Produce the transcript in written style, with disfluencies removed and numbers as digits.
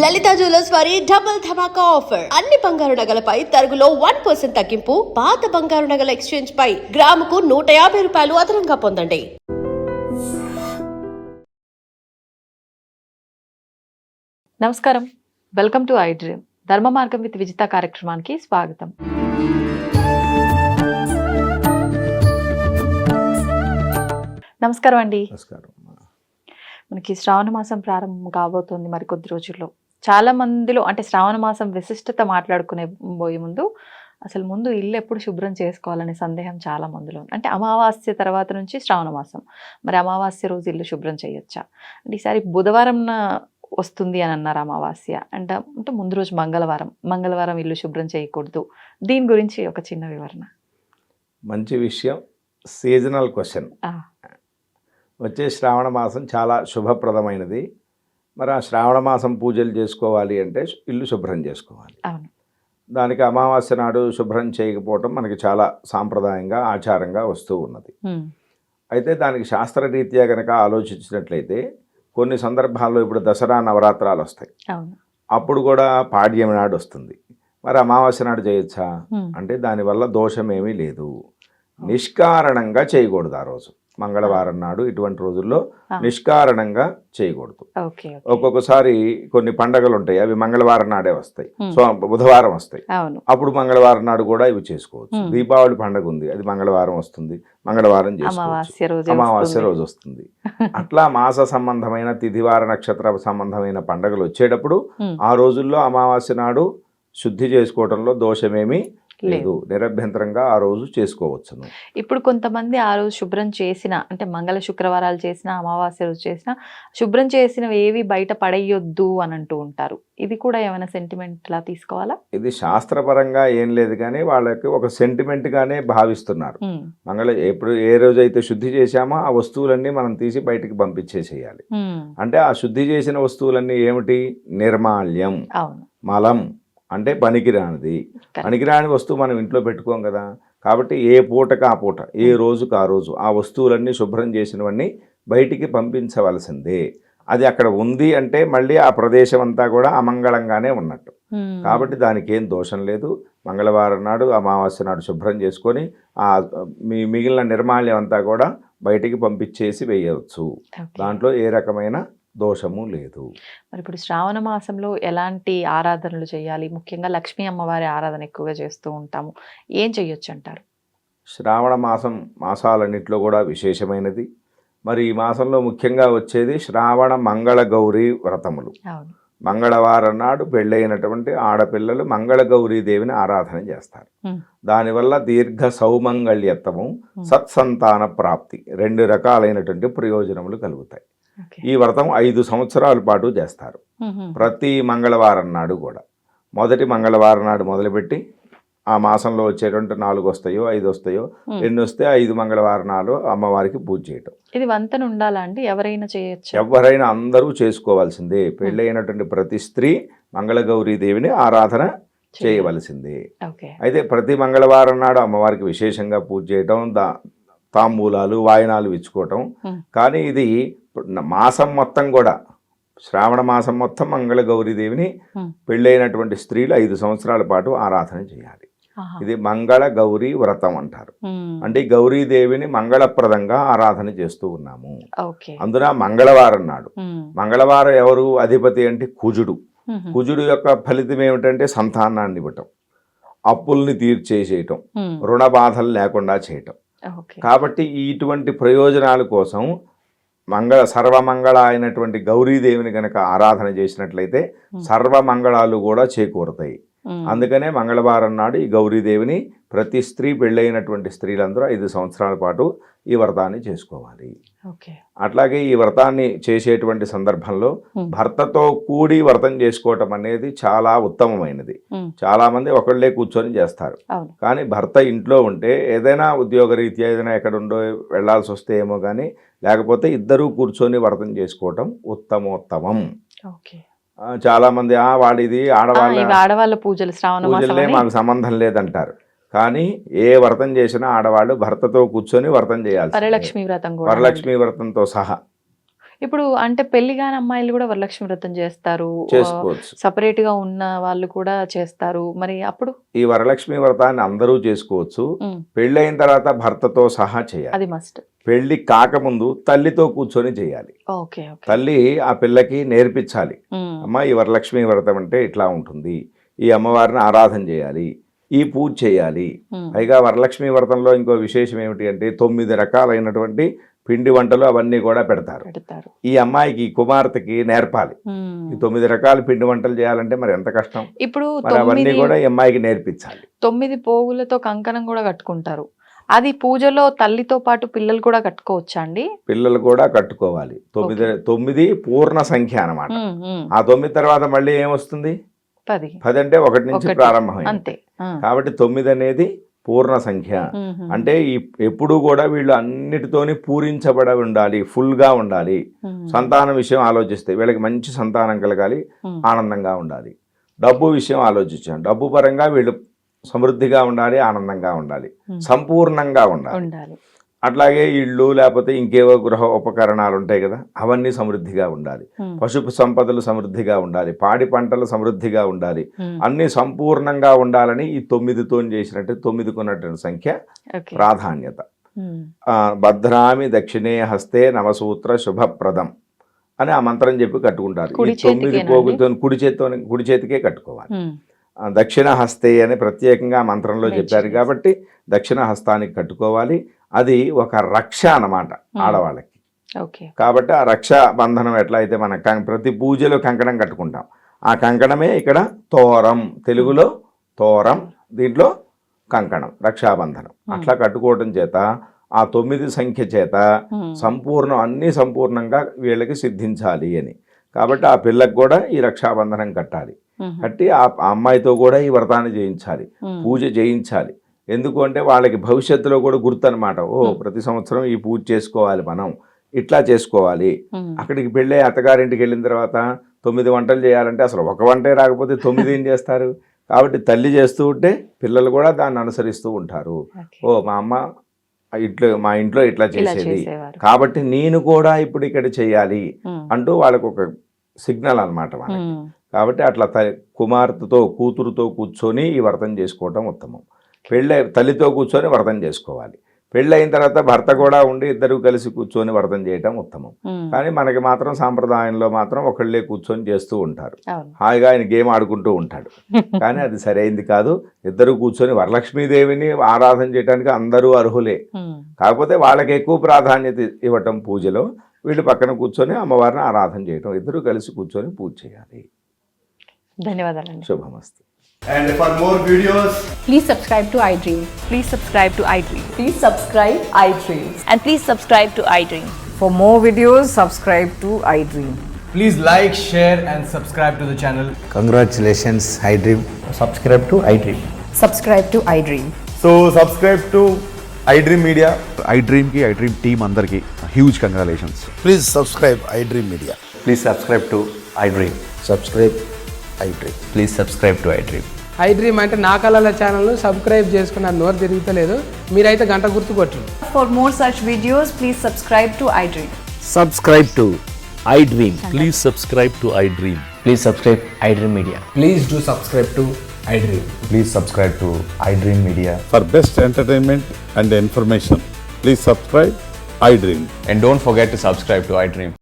లలిత jewellers వారి double ధమాకా offer. అన్ని బంగారు నగలపై తరుగులో 1% తగ్గింపు. పాత బంగారు నగల ఎక్స్చేంజ్ పై గ్రాముకు 150 రూపాయలు అదనంగా పొందండి. నమస్కారం, వెల్కమ్ టు ఐ డ్రీమ్. ధర్మ మార్గం విత్ విజిత కార్యక్రమానికి స్వాగతం. నమస్కారం అండి. నమస్కారం. మనకి శ్రావణ మాసం ప్రారంభం కాబోతోంది మరికొద్ది రోజుల్లో. చాలా మందిలో అంటే శ్రావణ మాసం విశిష్టత మాట్లాడుకునే పోయే ముందు అసలు ముందు ఇల్లు ఎప్పుడు శుభ్రం చేసుకోవాలనే సందేహం చాలా మందిలో ఉంది. అంటే అమావాస్య తర్వాత నుంచి శ్రావణ మాసం, మరి అమావాస్య రోజు ఇల్లు శుభ్రం చేయొచ్చా? అంటే ఈసారి బుధవారం వస్తుంది అని అన్నారు అమావాస్య అంటే ముందు రోజు మంగళవారం ఇల్లు శుభ్రం చేయకూడదు. దీని గురించి ఒక చిన్న వివరణ. మంచి విషయం. Seasonal question. వచ్చే శ్రావణ మాసం చాలా శుభప్రదమైనది. మరి ఆ శ్రావణ మాసం పూజలు చేసుకోవాలి అంటే ఇల్లు శుభ్రం చేసుకోవాలి. అవును. దానికి అమావాస్య నాడు శుభ్రం చేయకపోవటం మనకి చాలా సాంప్రదాయంగా ఆచారంగా వస్తూ ఉన్నది. అయితే దానికి శాస్త్రరీత్యా కనుక ఆలోచించినట్లయితే కొన్ని సందర్భాల్లో ఇప్పుడు దసరా నవరాత్రాలు వస్తాయి. అప్పుడు కూడా పాడ్యం నాడు వస్తుంది. మరి అమావాస్య నాడు చేయొచ్చా అంటే దానివల్ల దోషం ఏమీ లేదు. నిష్కారణంగా చేయకూడదు. ఆ రోజు మంగళవారం నాడు ఇటువంటి రోజుల్లో నిష్కారణంగా చేయకూడదు. ఒక్కొక్కసారి కొన్ని పండగలు ఉంటాయి, అవి మంగళవారం నాడే వస్తాయి, బుధవారం వస్తాయి, అప్పుడు మంగళవారం నాడు కూడా ఇవి చేసుకోవచ్చు. దీపావళి పండగ ఉంది, అది మంగళవారం వస్తుంది, మంగళవారం చేసుకోవచ్చు, అమావాస్య రోజు వస్తుంది. అట్లా మాస సంబంధమైన తిథివార నక్షత్ర సంబంధమైన పండగలు వచ్చేటప్పుడు ఆ రోజుల్లో అమావాస్య నాడు శుద్ధి చేసుకోవడంలో దోషమేమీ లేదు. నిరభ్యంతరంగా ఆ రోజు చేసుకోవచ్చును. ఇప్పుడు కొంతమంది ఆ రోజు శుభ్రం చేసిన అంటే మంగళ శుక్రవారాలు చేసిన అమావాస్య రోజు చేసిన శుభ్రం చేసినవి ఏవి బయట పడేయొద్దు అని అంటూ ఉంటారు. ఇది కూడా ఏమైనా సెంటిమెంట్ లా తీసుకోవాలా? ఇది శాస్త్రపరంగా ఏం లేదు, కానీ వాళ్ళకి ఒక సెంటిమెంట్ గానే భావిస్తున్నారు. ఎప్పుడు ఏ రోజైతే శుద్ధి చేశామో ఆ వస్తువులన్నీ మనం తీసి బయటికి పంపించేసేయాలి. అంటే ఆ శుద్ధి చేసిన వస్తువులన్నీ ఏమిటి? నిర్మాల్యం, మలం, అంటే పనికిరాని వస్తువు మనం ఇంట్లో పెట్టుకోం కదా. కాబట్టి ఏ పూటకు ఆ పూట, ఏ రోజుకు ఆ రోజు ఆ వస్తువులన్నీ శుభ్రం చేసినవన్నీ బయటికి పంపించవలసిందే. అది అక్కడ ఉంది అంటే మళ్ళీ ఆ ప్రదేశం అంతా కూడా అమంగళంగానే ఉన్నట్టు. కాబట్టి దానికి ఏం దోషం లేదు. మంగళవారం నాడు అమావాస్య నాడు శుభ్రం చేసుకొని ఆ మిగిలిన నిర్మాల్యం అంతా కూడా బయటికి పంపించేసి వేయవచ్చు. దాంట్లో ఏ రకమైన దోషము లేదు. మరి ఇప్పుడు శ్రావణ మాసంలో ఎలాంటి ఆరాధనలు చేయాలి? ముఖ్యంగా లక్ష్మీ అమ్మవారి ఆరాధన ఎక్కువగా చేస్తూ ఉంటాము, ఏం చెయ్యొచ్చు అంటారు? శ్రావణ మాసం మాసాలన్నింటిలో కూడా విశేషమైనది. మరి ఈ మాసంలో ముఖ్యంగా వచ్చేది శ్రావణ మంగళ గౌరీ వ్రతములు. మంగళవారం నాడు పెళ్ళైనటువంటి ఆడపిల్లలు మంగళ గౌరీ దేవిని ఆరాధన చేస్తారు. దానివల్ల దీర్ఘ సౌమంగళ్యత్వము, సత్సంతాన ప్రాప్తి, 2 రకాలైనటువంటి ప్రయోజనములు కలుగుతాయి. ఈ వ్రతం 5 సంవత్సరాల పాటు చేస్తారు. ప్రతి మంగళవారం నాడు కూడా మొదటి మంగళవారం నాడు మొదలుపెట్టి ఆ మాసంలో వచ్చేటువంటి 4 వస్తాయో 5 వస్తాయో ఎన్ని వస్తే 5 మంగళవారాలు అమ్మవారికి పూజ చేయటం. ఇది వంతన ఉండాలా అండి? ఎవరైనా చేయొచ్చు? ఎవరైనా అందరూ చేసుకోవాల్సిందే. పెళ్ళైనటువంటి ప్రతి స్త్రీ మంగళగౌరీ దేవిని ఆరాధన చేయవలసిందే. అయితే ప్రతి మంగళవారం నాడు అమ్మవారికి విశేషంగా పూజ చేయటం, తాంబూలాలు వాయనాలు ఇచ్చుకోవటం. కానీ ఇది మాసం మొత్తం కూడా శ్రావణ మాసం మొత్తం మంగళ గౌరీదేవిని పెళ్ళైనటువంటి స్త్రీలు 5 సంవత్సరాల పాటు ఆరాధన చేయాలి. ఇది మంగళ గౌరీ వ్రతం అంటారు. అంటే గౌరీదేవిని మంగళప్రదంగా ఆరాధన చేస్తూ ఉన్నాము. అందున మంగళవారం నాడు, మంగళవారం ఎవరు అధిపతి అంటే కుజుడు. కుజుడు యొక్క ఫలితం ఏమిటంటే సంతానాన్ని ఇవ్వటం, అప్పుల్ని తీర్చేసేయటం, రుణ బాధలు లేకుండా చేయటం. కాబట్టి ఇటువంటి ప్రయోజనాల కోసం సర్వమంగళ అయినటువంటి గౌరీదేవిని కనుక ఆరాధన చేసినట్లయితే సర్వమంగళాలు కూడా చేకూరుతాయి. అందుకనే మంగళవారం నాడు ఈ గౌరీదేవిని ప్రతి స్త్రీ పెళ్ళైనటువంటి స్త్రీలందరూ 5 సంవత్సరాల పాటు ఈ వ్రతాన్ని చేసుకోవాలి. అట్లాగే ఈ వ్రతాన్ని చేసేటువంటి సందర్భంలో భర్తతో కూడి వ్రతం చేసుకోవటం అనేది చాలా ఉత్తమమైనది. చాలా మంది ఒకళ్ళే కూర్చొని చేస్తారు. కానీ భర్త ఇంట్లో ఉంటే ఏదైనా ఉద్యోగరీత్యా ఏదైనా ఎక్కడుండో వెళ్లాల్సి వస్తే ఏమో కానీ, లేకపోతే ఇద్దరూ కూర్చొని వ్రతం చేసుకోవటం ఉత్తమోత్తమం. చాలా మంది వాడిది ఆడవాళ్ళ పూజలే మాకు సంబంధం లేదంటారు. కానీ ఏ వ్రతం చేసినా ఆడవాళ్ళు భర్తతో కూర్చొని వ్రతం చేయాలి. వరలక్ష్మి వ్రతంతో సహా ఇప్పుడు అంటే పెళ్లి కాని అమ్మాయిలు కూడా వరలక్ష్మి వ్రతం చేస్తారు, చేసుకోవచ్చు. సపరేట్ గా ఉన్న వాళ్ళు కూడా చేస్తారు, మరి అప్పుడు ఈ వరలక్ష్మి వ్రతాన్ని అందరూ చేసుకోవచ్చు. ఉమ్, పెళ్ళైన తర్వాత భర్తతో సహా చేయాలి. అది మస్ట్. పెళ్లి కాకముందు తల్లితో కూర్చొని చేయాలి. Okay okay. తల్లి ఆ పిల్లకి నేర్పించాలి. ఉమ్, అమ్మ, ఈ వరలక్ష్మి వ్రతం అంటే ఇట్లా ఉంటుంది, ఈ అమ్మవారిని ఆరాధన చేయాలి, ఈ పూజ చేయాలి. ఉమ్, పైగా వరలక్ష్మి వ్రతంలో ఇంకో విశేషం ఏమిటి అంటే 9 రకాలైనటువంటి పిండి వంటలు అవన్నీ కూడా పెడతారు. పెడతారు. ఈ అమ్మాయికి, ఈ కుమార్తెకి నేర్పాలి. ఉమ్. ఈ 9 రకాల పిండి వంటలు చేయాలంటే మరి ఎంత కష్టం. ఇప్పుడు మరి అవన్నీ కూడా ఈ అమ్మాయికి నేర్పించాలి. 9 పోగులతో కంకణం కూడా కట్టుకుంటారు. అది పూజలో తల్లితో పాటు పిల్లలు కూడా కట్టుకోవచ్చా అండి? పిల్లలు కూడా కట్టుకోవాలి. 9 పూర్ణ సంఖ్య అన్నమాట. ఉమ్, ఉమ్. ఆ 9 తర్వాత మళ్ళీ ఏమొస్తుంది? 10. 10 అంటే 1 నుంచి ఒకటి. ప్రారంభమైంది. అంతే. ఆ. కాబట్టి 9 అనేది పూర్ణ సంఖ్య. ఉమ్, ఉమ్. అంటే ఎప్పుడు కూడా వీళ్ళు అన్నిటితోని పూరించబడి ఉండాలి, ఫుల్గా ఉండాలి. ఉమ్, సంతానం విషయం ఆలోచిస్తే వీళ్ళకి మంచి సంతానం కలగాలి, ఉమ్, ఆనందంగా ఉండాలి. డబ్బు విషయం ఆలోచించాం, డబ్బు పరంగా వీళ్ళు సమృద్ధిగా ఉండాలి, ఆనందంగా ఉండాలి, ఉమ్. సంపూర్ణంగా ఉండాలి. ఉండాలి. అట్లాగే ఇళ్ళు లేకపోతే ఇంకేవో గృహ ఉపకరణాలు ఉంటాయి కదా, అవన్నీ సమృద్ధిగా ఉండాలి. ఉమ్, పశుపు సంపదలు సమృద్ధిగా ఉండాలి, పాడి పంటలు సమృద్ధిగా ఉండాలి. ఉమ్. అన్నీ సంపూర్ణంగా ఉండాలని ఈ 9తో చేసినట్టు 9కు ఉన్నటువంటి సంఖ్య ఓకే. ప్రాధాన్యత. ఉమ్, భద్రామి దక్షిణే హస్తే నవసూత్ర శుభప్రదం అని ఆ మంత్రం చెప్పి కట్టుకుంటారు. ఈ కుడి 9 చేతికేనా పోగులతో కుడి చేతికే కట్టుకోవాలి. ఉమ్. దక్షిణ హస్తే అని ప్రత్యేకంగా మంత్రంలో చెప్పారు Mention కాబట్టి దక్షిణ హస్తానికి కట్టుకోవాలి. అది ఒక రక్ష అన్నమాట ఆడవాళ్ళకి. ఓకే. కాబట్టి ఆ రక్షా బంధనం ఎట్లా అయితే మన ప్రతి పూజలో కంకణం కట్టుకుంటాం, ఆ కంకణమే ఇక్కడ తోరం, తెలుగులో తోరం, దీంట్లో కంకణం, రక్షాబంధనం. అట్లా కట్టుకోవడం చేత ఆ 9 సంఖ్య చేత ఉమ్, సంపూర్ణం, అన్నీ సంపూర్ణంగా వీళ్ళకి సిద్ధించాలి అని. కాబట్టి ఆ పిల్లకు కూడా ఈ రక్షాబంధనం కట్టాలి. ఉమ్, కట్టి ఆ అమ్మాయితో కూడా ఈ వ్రతాన్ని చేయించాలి, ఉమ్. పూజ చేయించాలి. ఎందుకు అంటే వాళ్ళకి భవిష్యత్తులో కూడా గుర్తు అనమాట. ప్రతి సంవత్సరం ఈ పూజ చేసుకోవాలి, మనం ఇట్లా చేసుకోవాలి. ఉమ్. అక్కడికి పెళ్ళి అత్తగారింటికి వెళ్ళిన తర్వాత 9 వంటలు చేయాలంటే అసలు ఒక వంటే రాకపోతే 9 ఏం చేస్తారు? కాబట్టి తల్లి చేస్తూ ఉంటే పిల్లలు కూడా దాన్ని అనుసరిస్తూ ఉంటారు. ఓకే. మా అమ్మ మా ఇంట్లో ఇట్లా ఇలా చేసేది, చేసేవారు. కాబట్టి నేను కూడా ఇప్పుడు ఇక్కడ చేయాలి ఉమ్, అంటూ వాళ్ళకు ఒక సిగ్నల్ అనమాట వాళ్ళకి. ఉమ్. కాబట్టి అట్లా కుమార్తెతో, కూతురుతో కూర్చొని ఈ వ్రతం చేసుకోవటం ఉత్తమం. తల్లితో కూర్చొని వ్రతం చేసుకోవాలి. పెళ్ళైన తర్వాత భర్త కూడా ఉండి ఇద్దరు కలిసి కూర్చొని వ్రతం చేయటం ఉత్తమం. ఉమ్. కానీ మనకి మాత్రం సాంప్రదాయంలో మాత్రం ఒకళ్ళే కూర్చొని చేస్తూ ఉంటారు. అవును. హాయిగా ఆయన గేమ్ ఆడుకుంటూ ఉంటాడు. కానీ అది సరైంది కాదు. ఇద్దరు కూర్చొని వరలక్ష్మీదేవిని ఆరాధన చేయడానికి అందరూ అర్హులే. ఉమ్. కాకపోతే వాళ్ళకి ఎక్కువ ప్రాధాన్యత ఇవ్వటం పూజలో, వీళ్ళు పక్కన కూర్చొని అమ్మవారిని ఆరాధన చేయటం, ఇద్దరు కలిసి కూర్చొని పూజ చేయాలి. ధన్యవాదాలండి. శుభమస్తు. And for more videos, Please subscribe to iDream. Please subscribe to iDream. Please subscribe iDream. And please subscribe to iDream. For more videos, subscribe to iDream. please like, share, and subscribe to the channel. Congratulations, iDream. Subscribe to iDream. Subscribe to iDream. So subscribe to iDream Media. iDream की iDream team अंदर की huge congratulations. Please subscribe iDream Media. Please subscribe to iDream. Subscribe iDream. Please subscribe to iDream. iDream అంటే నా కళల ఛానల్ను subscribe చేసుకున్న నోరు తిరుగుతలేదు, మీరైతే గంట గుర్తు కొట్టండి. For more such videos, please subscribe to iDream. Subscribe to iDream. Please subscribe to iDream. Please subscribe iDream Media. Please do subscribe to iDream. Please subscribe to iDream Media. For best entertainment and information, please subscribe iDream. And don't forget to subscribe to iDream.